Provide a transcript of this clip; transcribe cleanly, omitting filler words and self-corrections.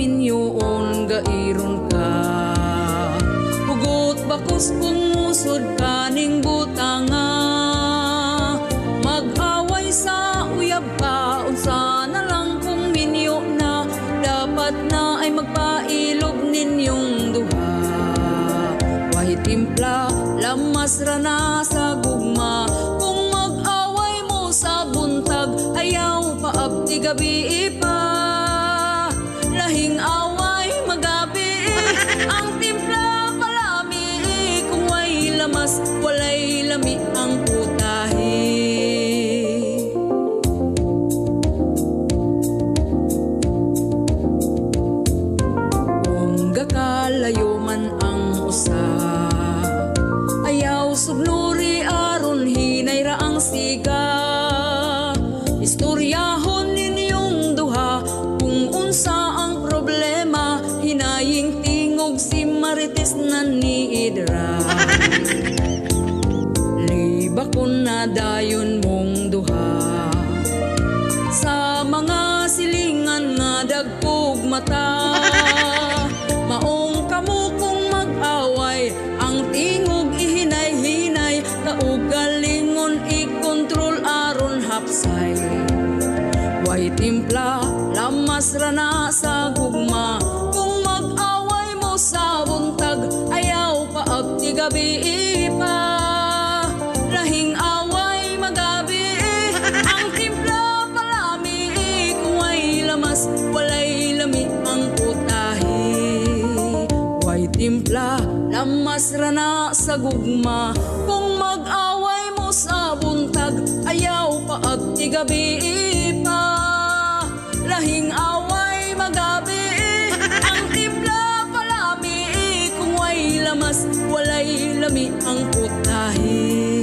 minyoon gairon ka. Hugot bakos kung musod kaning butanga. Mag-away sa uyab ka, unsa na lang kung minyo na. Dapat na ay magpailog ninyong duha. Wahit timpla, lamas rana sa gugma. Kung mag-away mo sa buntag, ayaw paabdi gabi pa. Lahing away magabi, ang timpla palami. Kung way lamas, walay lami ang putahe. Kung gakalayo man ang usa, ayaw sugnuri aron hinay ra ang siga. Istoryahon ninyong duha kung unsa ang problema. Hinaying tingog si Marites na ni Idra. Libakon na dayon mong duha sa mga silingan nga dagkog mata. Maong kamo kung mag-away, ang tingog ihinay-hinay. Kaugalingon ikontrol aron hapsay. Way timpla, lamas rana sa gugma. Kung mag-away mo sa buntag, ayaw paabdi gabi pa. Lahing away magabi, ang timpla palami. Kung way lamas, walay lami ang putahe. Way timpla, lamas rana sa gugma. Kung mag-away mo sa buntag, ayaw paabdi gabi pa. Lahing away magabi, ang timpla palami. Kung way lamas, walay lami ang putahe.